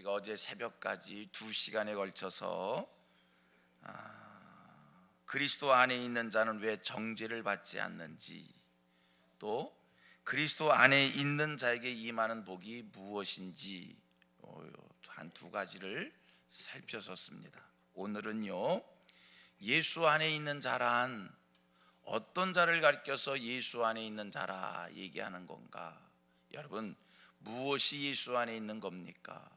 우리가 어제 새벽까지 2시간에 걸쳐서 그리스도 안에 있는 자는 왜 정죄를 받지 않는지, 또 그리스도 안에 있는 자에게 임하는 복이 무엇인지 한 두 가지를 살펴봤습니다. 오늘은요, 예수 안에 있는 자란 어떤 자를 가리켜서 예수 안에 있는 자라 얘기하는 건가? 여러분, 무엇이 예수 안에 있는 겁니까?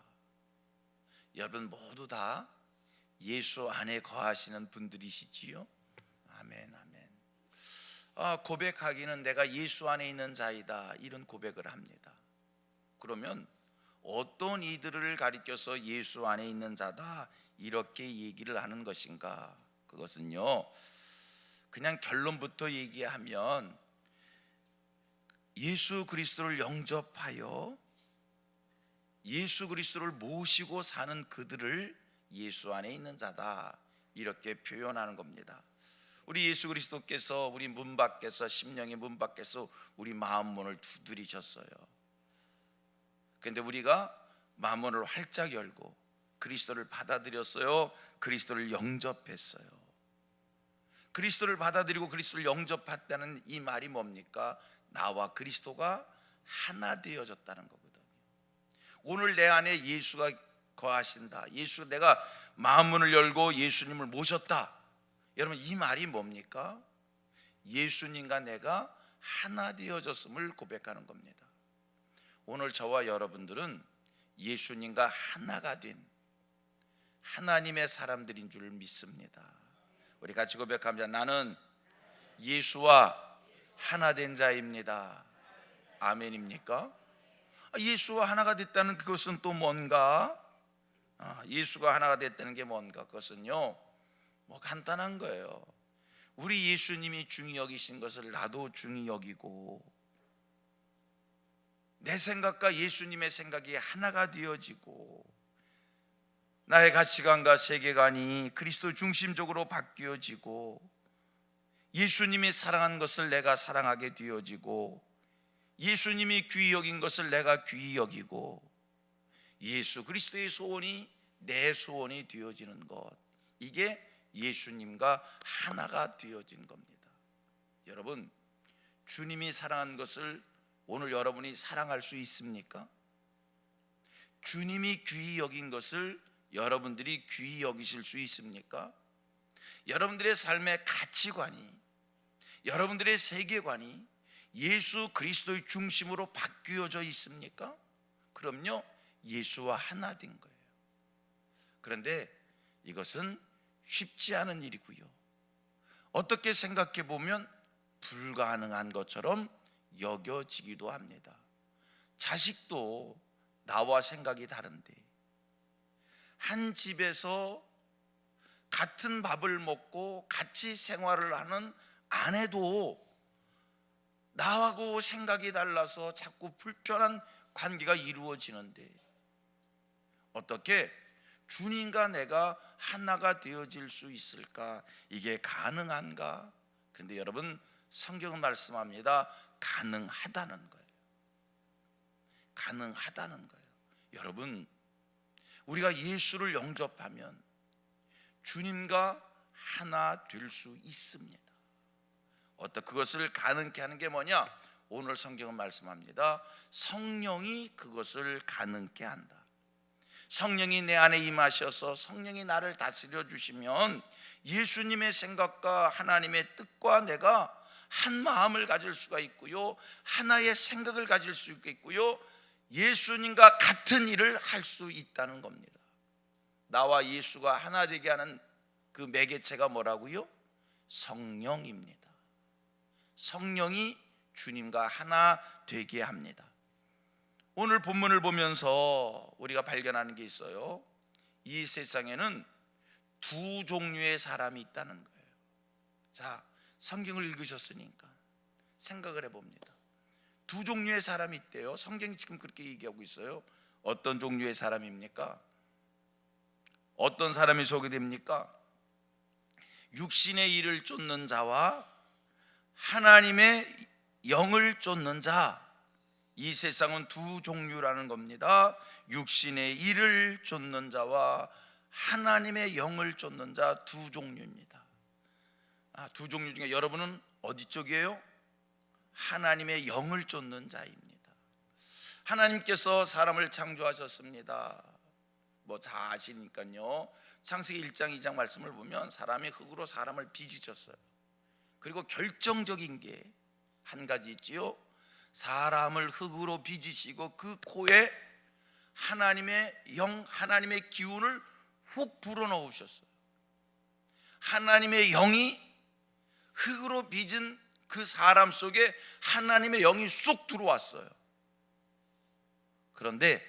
여러분 모두 다 예수 안에 거하시는 분들이시지요? 아멘, 아멘. 고백하기는 내가 예수 안에 있는 자이다, 이런 고백을 합니다. 그러면 어떤 이들을 가리켜서 예수 안에 있는 자다 이렇게 얘기를 하는 것인가? 그것은요, 그냥 결론부터 얘기하면 예수 그리스도를 영접하여 예수 그리스도를 모시고 사는 그들을 예수 안에 있는 자다 이렇게 표현하는 겁니다. 우리 예수 그리스도께서 우리 문 밖에서, 심령의 문 밖에서 우리 마음 문을 두드리셨어요. 그런데 우리가 마음 문을 활짝 열고 그리스도를 받아들였어요. 그리스도를 영접했어요. 그리스도를 받아들이고 그리스도를 영접했다는 이 말이 뭡니까? 나와 그리스도가 하나 되어졌다는 거거든요. 오늘 내 안에 예수가 거하신다, 내가 마음 문을 열고 예수님을 모셨다. 여러분, 이 말이 뭡니까? 예수님과 내가 하나 되어졌음을 고백하는 겁니다. 오늘 저와 여러분들은 예수님과 하나가 된 하나님의 사람들인 줄 믿습니다. 우리 같이 고백합니다. 나는 예수와 하나 된 자입니다. 아멘입니까? 예수와 하나가 됐다는 그것은 또 뭔가? 예수가 하나가 됐다는 게 뭔가? 그것은요, 간단한 거예요. 우리 예수님이 중히 여기신 것을 나도 중히 여기고, 내 생각과 예수님의 생각이 하나가 되어지고, 나의 가치관과 세계관이 그리스도 중심적으로 바뀌어지고, 예수님이 사랑한 것을 내가 사랑하게 되어지고, 예수님이 귀히 여긴 것을 내가 귀히 여기고, 예수 그리스도의 소원이 내 소원이 되어지는 것, 이게 예수님과 하나가 되어진 겁니다. 여러분, 주님이 사랑한 것을 오늘 여러분이 사랑할 수 있습니까? 주님이 귀히 여긴 것을 여러분들이 귀히 여기실 수 있습니까? 여러분들의 삶의 가치관이, 여러분들의 세계관이 예수 그리스도의 중심으로 바뀌어져 있습니까? 그럼요, 예수와 하나 된 거예요. 그런데 이것은 쉽지 않은 일이고요, 어떻게 생각해 보면 불가능한 것처럼 여겨지기도 합니다. 자식도 나와 생각이 다른데, 한 집에서 같은 밥을 먹고 같이 생활을 하는 아내도 나하고 생각이 달라서 자꾸 불편한 관계가 이루어지는데, 어떻게 주님과 내가 하나가 되어질 수 있을까? 이게 가능한가? 그런데 여러분, 성경은 말씀합니다. 가능하다는 거예요. 가능하다는 거예요. 여러분, 우리가 예수를 영접하면 주님과 하나 될 수 있습니다. 그것을 가능케 하는 게 뭐냐? 오늘 성경은 말씀합니다. 성령이 그것을 가능케 한다. 성령이 내 안에 임하셔서 성령이 나를 다스려 주시면 예수님의 생각과 하나님의 뜻과 내가 한 마음을 가질 수가 있고요, 하나의 생각을 가질 수 있겠고요, 예수님과 같은 일을 할 수 있다는 겁니다. 나와 예수가 하나 되게 하는 그 매개체가 뭐라고요? 성령입니다. 성령이 주님과 하나 되게 합니다. 오늘 본문을 보면서 우리가 발견하는 게 있어요. 이 세상에는 두 종류의 사람이 있다는 거예요. 자, 성경을 읽으셨으니까 생각을 해봅니다. 두 종류의 사람이 있대요. 성경이 지금 그렇게 얘기하고 있어요. 어떤 종류의 사람입니까? 어떤 사람이 소개됩니까? 육신의 일을 쫓는 자와 하나님의 영을 쫓는 자, 이 세상은 두 종류라는 겁니다. 육신의 일을 쫓는 자와 하나님의 영을 쫓는 자 두 종류입니다. 두 종류 중에 여러분은 어디 쪽이에요? 하나님의 영을 쫓는 자입니다. 하나님께서 사람을 창조하셨습니다. 다 아시니까요. 창세기 1장 2장 말씀을 보면 사람이 흙으로 사람을 빚으셨어요. 그리고 결정적인 게 한 가지 있지요. 사람을 흙으로 빚으시고 그 코에 하나님의 영, 하나님의 기운을 훅 불어넣으셨어요. 하나님의 영이 흙으로 빚은 그 사람 속에 하나님의 영이 쑥 들어왔어요. 그런데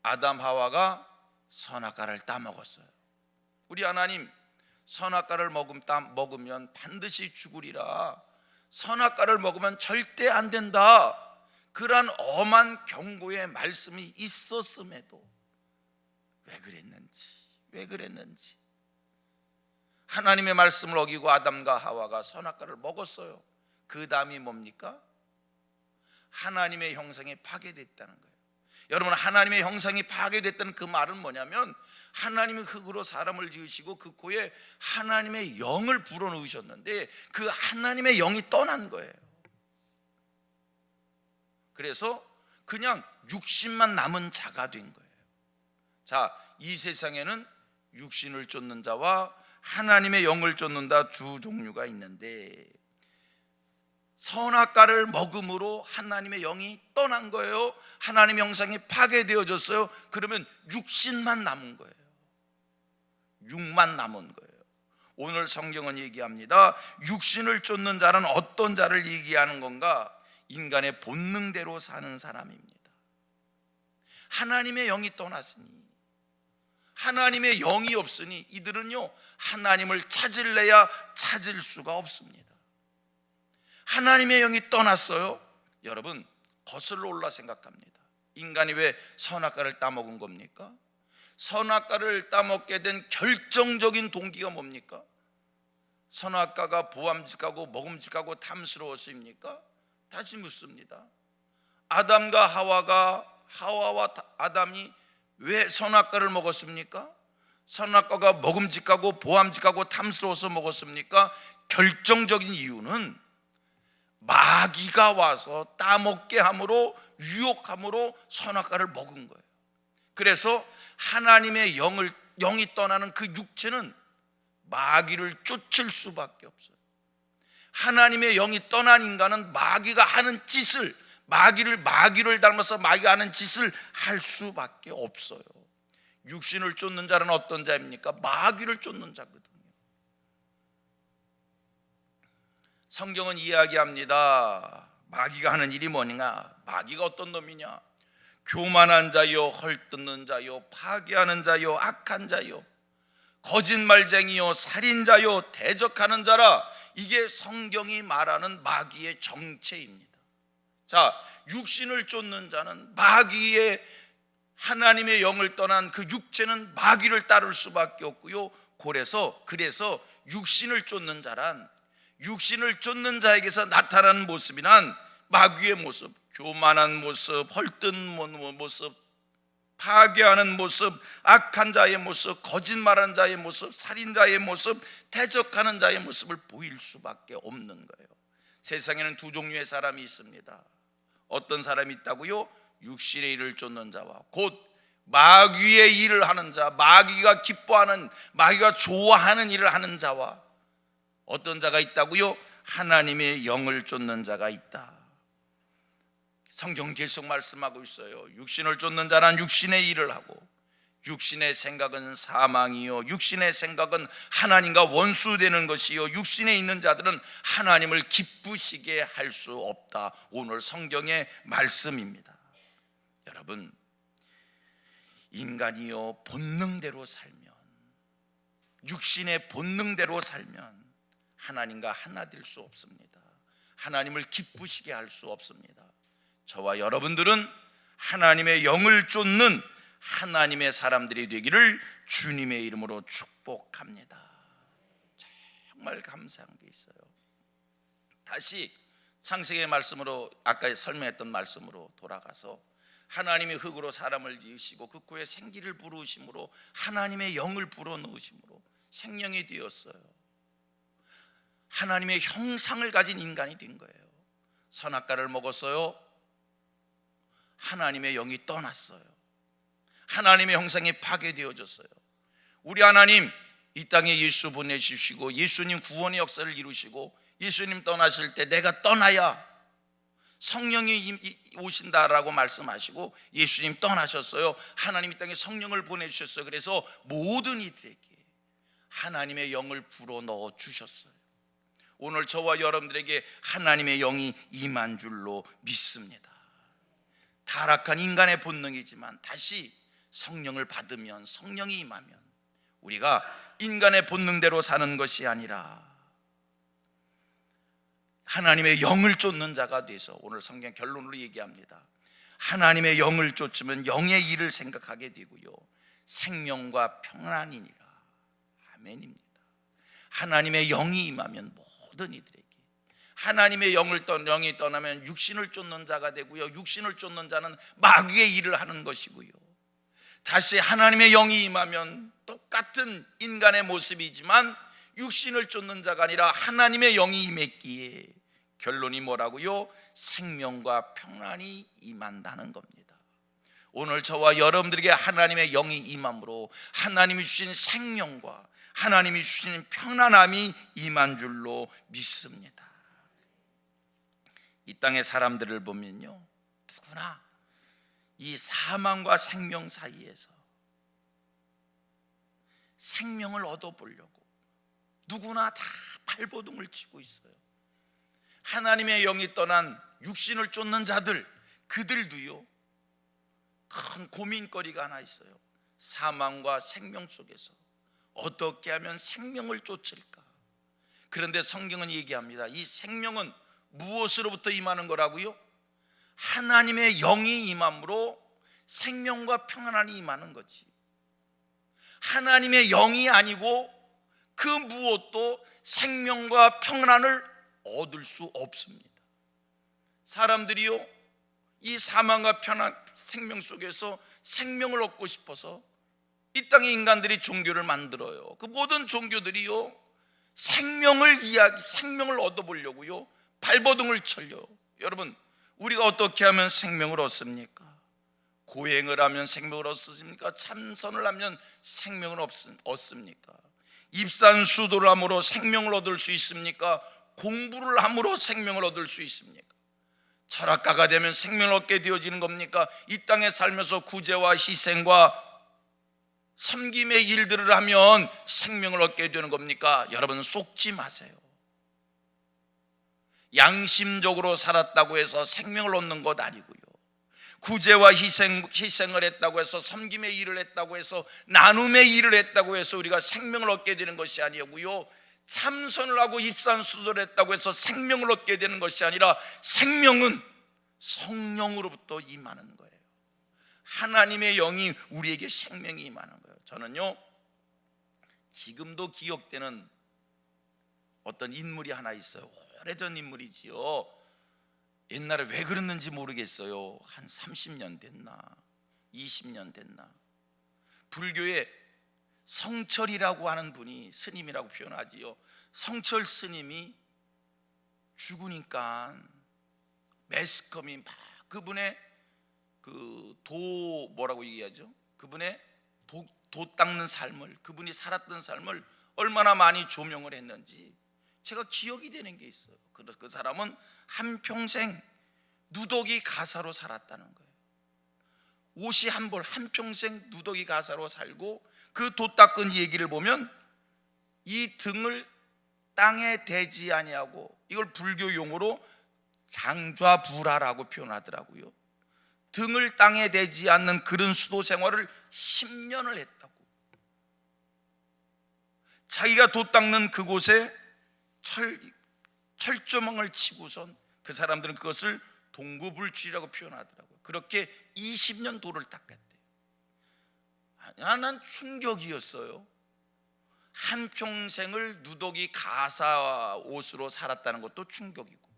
아담 하와가 선악과를 따먹었어요. 우리 하나님, 선악과를 먹으면 반드시 죽으리라, 선악과를 먹으면 절대 안 된다, 그러한 엄한 경고의 말씀이 있었음에도 왜 그랬는지 하나님의 말씀을 어기고 아담과 하와가 선악과를 먹었어요. 그 다음이 뭡니까? 하나님의 형상이 파괴됐다는 거예요. 여러분, 하나님의 형상이 파괴됐다는 그 말은 뭐냐면 하나님이 흙으로 사람을 지으시고 그 코에 하나님의 영을 불어넣으셨는데 그 하나님의 영이 떠난 거예요. 그래서 그냥 육신만 남은 자가 된 거예요. 자, 이 세상에는 육신을 쫓는 자와 하나님의 영을 쫓는다 두 종류가 있는데, 선악과를 먹음으로 하나님의 영이 떠난 거예요. 하나님의 형상이 파괴되어졌어요. 그러면 육신만 남은 거예요. 육만 남은 거예요. 오늘 성경은 얘기합니다. 육신을 쫓는 자는 어떤 자를 얘기하는 건가? 인간의 본능대로 사는 사람입니다. 하나님의 영이 떠났으니, 하나님의 영이 없으니 이들은요 하나님을 찾을래야 찾을 수가 없습니다. 하나님의 영이 떠났어요. 여러분, 거슬러 올라 생각합니다. 인간이 왜 선악과를 따먹은 겁니까? 선악과를 따먹게 된 결정적인 동기가 뭡니까? 선악과가 보암직하고 먹음직하고 탐스러웠습니까? 다시 묻습니다. 아담과 하와와 아담이 왜 선악과를 먹었습니까? 선악과가 먹음직하고 보암직하고 탐스러워서 먹었습니까? 결정적인 이유는 마귀가 와서 따먹게 함으로, 유혹함으로 선악과를 먹은 거예요. 그래서 하나님의 영이 떠나는 그 육체는 마귀를 쫓을 수밖에 없어요. 하나님의 영이 떠난 인간은 마귀가 하는 짓을, 마귀를 닮아서 마귀가 하는 짓을 할 수밖에 없어요. 육신을 쫓는 자는 어떤 자입니까? 마귀를 쫓는 자거든요. 성경은 이야기합니다. 마귀가 하는 일이 뭐냐? 마귀가 어떤 놈이냐? 교만한 자요, 헐뜯는 자요, 파괴하는 자요, 악한 자요, 거짓말쟁이요, 살인자요, 대적하는 자라. 이게 성경이 말하는 마귀의 정체입니다. 자, 육신을 쫓는 자는 마귀의, 하나님의 영을 떠난 그 육체는 마귀를 따를 수밖에 없고요. 그래서 육신을 쫓는 자란, 육신을 쫓는 자에게서 나타나는 모습이란 마귀의 모습, 교만한 모습, 헐뜯는 모습, 파괴하는 모습, 악한 자의 모습, 거짓말하는 자의 모습, 살인자의 모습, 대적하는 자의 모습을 보일 수밖에 없는 거예요. 세상에는 두 종류의 사람이 있습니다. 어떤 사람이 있다고요? 육신의 일을 쫓는 자와 곧 마귀의 일을 하는 자, 마귀가 기뻐하는, 마귀가 좋아하는 일을 하는 자와 어떤 자가 있다고요? 하나님의 영을 쫓는 자가 있다. 성경 계속 말씀하고 있어요. 육신을 쫓는 자는 육신의 일을 하고, 육신의 생각은 사망이요, 육신의 생각은 하나님과 원수되는 것이요, 육신에 있는 자들은 하나님을 기쁘시게 할 수 없다. 오늘 성경의 말씀입니다. 여러분, 인간이요 본능대로 살면, 육신의 본능대로 살면 하나님과 하나 될 수 없습니다. 하나님을 기쁘시게 할 수 없습니다. 저와 여러분들은 하나님의 영을 쫓는 하나님의 사람들이 되기를 주님의 이름으로 축복합니다. 정말 감사한 게 있어요. 다시 창세기의 말씀으로, 아까 설명했던 말씀으로 돌아가서 하나님이 흙으로 사람을 지으시고 그 코에 생기를 불으심으로 하나님의 영을 불어넣으심으로 생명이 되었어요. 하나님의 형상을 가진 인간이 된 거예요. 선악과를 먹었어요. 하나님의 영이 떠났어요. 하나님의 형상이 파괴되어졌어요. 우리 하나님 이 땅에 예수 보내주시고 예수님 구원의 역사를 이루시고 예수님 떠나실 때 내가 떠나야 성령이 오신다라고 말씀하시고 예수님 떠나셨어요. 하나님 이 땅에 성령을 보내주셨어요. 그래서 모든 이들에게 하나님의 영을 불어넣어 주셨어요. 오늘 저와 여러분들에게 하나님의 영이 임한 줄로 믿습니다. 타락한 인간의 본능이지만 다시 성령을 받으면, 성령이 임하면 우리가 인간의 본능대로 사는 것이 아니라 하나님의 영을 쫓는 자가 돼서, 오늘 성경 결론으로 얘기합니다. 하나님의 영을 쫓으면 영의 일을 생각하게 되고요, 생명과 평안이니라. 아멘입니다. 하나님의 영이 임하면 모든 이들에게, 하나님의 영이 떠나면 육신을 쫓는 자가 되고요, 육신을 쫓는 자는 마귀의 일을 하는 것이고요, 다시 하나님의 영이 임하면 똑같은 인간의 모습이지만 육신을 쫓는 자가 아니라 하나님의 영이 임했기에 결론이 뭐라고요? 생명과 평안이 임한다는 겁니다. 오늘 저와 여러분들에게 하나님의 영이 임함으로 하나님이 주신 생명과 하나님이 주신 평안함이 임한 줄로 믿습니다. 이 땅의 사람들을 보면요, 누구나 이 사망과 생명 사이에서 생명을 얻어보려고 누구나 다 발버둥을 치고 있어요. 하나님의 영이 떠난 육신을 쫓는 자들, 그들도요 큰 고민거리가 하나 있어요. 사망과 생명 속에서 어떻게 하면 생명을 쫓을까? 그런데 성경은 얘기합니다. 이 생명은 무엇으로부터 임하는 거라고요? 하나님의 영이 임함으로 생명과 평안이 임하는 거지. 하나님의 영이 아니고 그 무엇도 생명과 평안을 얻을 수 없습니다. 사람들이요, 이 사망과 평안, 생명 속에서 생명을 얻고 싶어서 이 땅의 인간들이 종교를 만들어요. 그 모든 종교들이요, 생명을 얻어보려고요 발버둥을 쳐요. 여러분, 우리가 어떻게 하면 생명을 얻습니까? 고행을 하면 생명을 얻습니까? 참선을 하면 생명을 얻습니까? 입산수도를 함으로 생명을 얻을 수 있습니까? 공부를 함으로 생명을 얻을 수 있습니까? 철학가가 되면 생명을 얻게 되어지는 겁니까? 이 땅에 살면서 구제와 희생과 섬김의 일들을 하면 생명을 얻게 되는 겁니까? 여러분, 속지 마세요. 양심적으로 살았다고 해서 생명을 얻는 것 아니고요, 구제와 희생을 했다고 해서, 섬김의 일을 했다고 해서, 나눔의 일을 했다고 해서 우리가 생명을 얻게 되는 것이 아니고요, 참선을 하고 입산수도를 했다고 해서 생명을 얻게 되는 것이 아니라 생명은 성령으로부터 임하는 거예요. 하나님의 영이 우리에게 생명이 임하는 거예요. 저는요, 지금도 기억되는 어떤 인물이 하나 있어요. 오래전 인물이지요. 옛날에 왜 그랬는지 모르겠어요. 한 30년 됐나 20년 됐나, 불교에 성철이라고 하는 분이, 스님이라고 표현하지요, 성철 스님이 죽으니까 매스컴이 막 그분의 뭐라고 얘기하죠? 그분의 도 닦는 삶을, 그분이 살았던 삶을 얼마나 많이 조명을 했는지 제가 기억이 되는 게 있어요. 그 사람은 한평생 누더기 가사로 살았다는 거예요. 옷이 한 벌, 한평생 누더기 가사로 살고, 그 도 닦은 얘기를 보면 이 등을 땅에 대지 아니하고, 이걸 불교 용어로 장좌불화라고 표현하더라고요. 등을 땅에 대지 않는 그런 수도 생활을 10년을 했다고. 자기가 도 닦는 그곳에 철조망을 치고선 그 사람들은 그것을 동구불출이라고 표현하더라고요. 그렇게 20년 도를 닦았대요. 난 충격이었어요. 한평생을 누더기 가사 옷으로 살았다는 것도 충격이고,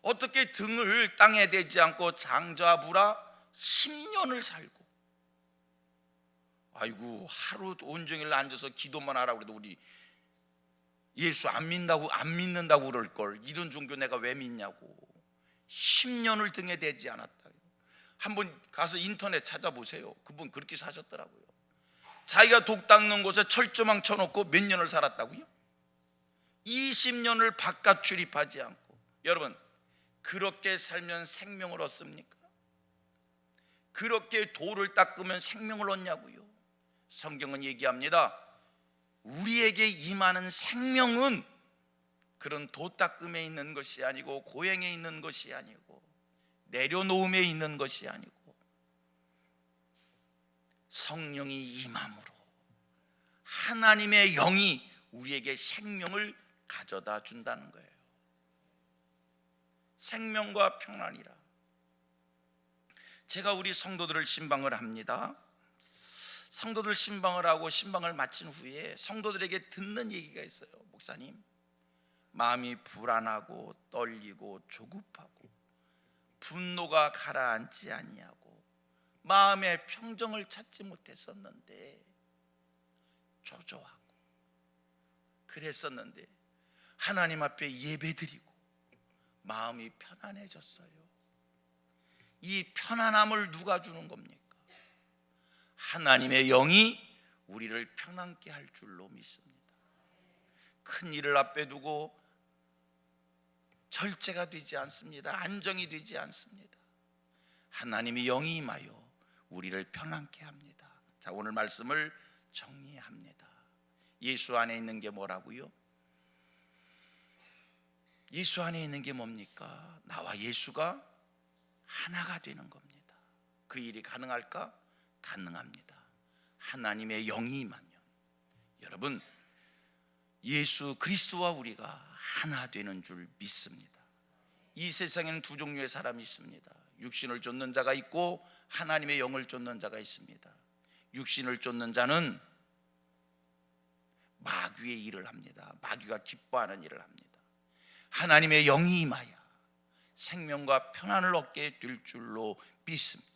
어떻게 등을 땅에 대지 않고 장좌불화 10년을 살고, 아이고 하루 온종일 앉아서 기도만 하라고 해도 우리 예수 안 믿는다고 그럴 걸, 이런 종교 내가 왜 믿냐고. 10년을 등에 대지 않았다. 한번 가서 인터넷 찾아보세요. 그분 그렇게 사셨더라고요. 자기가 독 닦는 곳에 철조망 쳐놓고 몇 년을 살았다고요? 20년을 바깥 출입하지 않고. 여러분, 그렇게 살면 생명을 얻습니까? 그렇게 돌을 닦으면 생명을 얻냐고요? 성경은 얘기합니다. 우리에게 임하는 생명은 그런 도 닦음에 있는 것이 아니고, 고행에 있는 것이 아니고, 내려놓음에 있는 것이 아니고, 성령이 임함으로 하나님의 영이 우리에게 생명을 가져다 준다는 거예요. 생명과 평안이라. 제가 우리 성도들을 신방을 합니다. 성도들 신방을 하고 신방을 마친 후에 성도들에게 듣는 얘기가 있어요. 목사님, 마음이 불안하고 떨리고 조급하고 분노가 가라앉지 아니하고 마음의 평정을 찾지 못했었는데, 초조하고 그랬었는데 하나님 앞에 예배드리고 마음이 편안해졌어요. 이 편안함을 누가 주는 겁니까? 하나님의 영이 우리를 편안케 할 줄로 믿습니다. 큰 일을 앞에 두고 절제가 되지 않습니다. 안정이 되지 않습니다. 하나님의 영이 임하여 우리를 편안케 합니다. 자, 오늘 말씀을 정리합니다. 예수 안에 있는 게 뭐라고요? 예수 안에 있는 게 뭡니까? 나와 예수가 하나가 되는 겁니다. 그 일이 가능할까? 가능합니다. 하나님의 영이 임하면. 여러분, 예수 그리스도와 우리가 하나 되는 줄 믿습니다. 이 세상에는 두 종류의 사람이 있습니다. 육신을 쫓는 자가 있고 하나님의 영을 쫓는 자가 있습니다. 육신을 쫓는 자는 마귀의 일을 합니다. 마귀가 기뻐하는 일을 합니다. 하나님의 영이 임하여 생명과 평안을 얻게 될 줄로 믿습니다.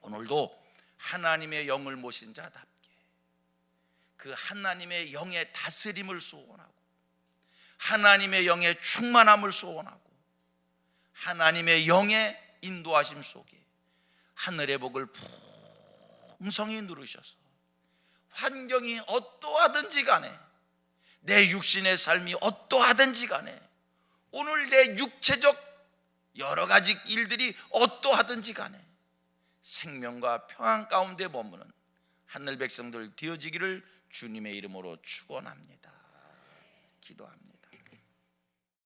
오늘도 하나님의 영을 모신 자답게 그 하나님의 영의 다스림을 소원하고, 하나님의 영의 충만함을 소원하고, 하나님의 영의 인도하심 속에 하늘의 복을 풍성히 누르셔서 환경이 어떠하든지 간에, 내 육신의 삶이 어떠하든지 간에, 오늘 내 육체적 여러 가지 일들이 어떠하든지 간에 생명과 평안 가운데 머무는 하늘 백성들 되어지기를 주님의 이름으로 축원합니다. 기도합니다.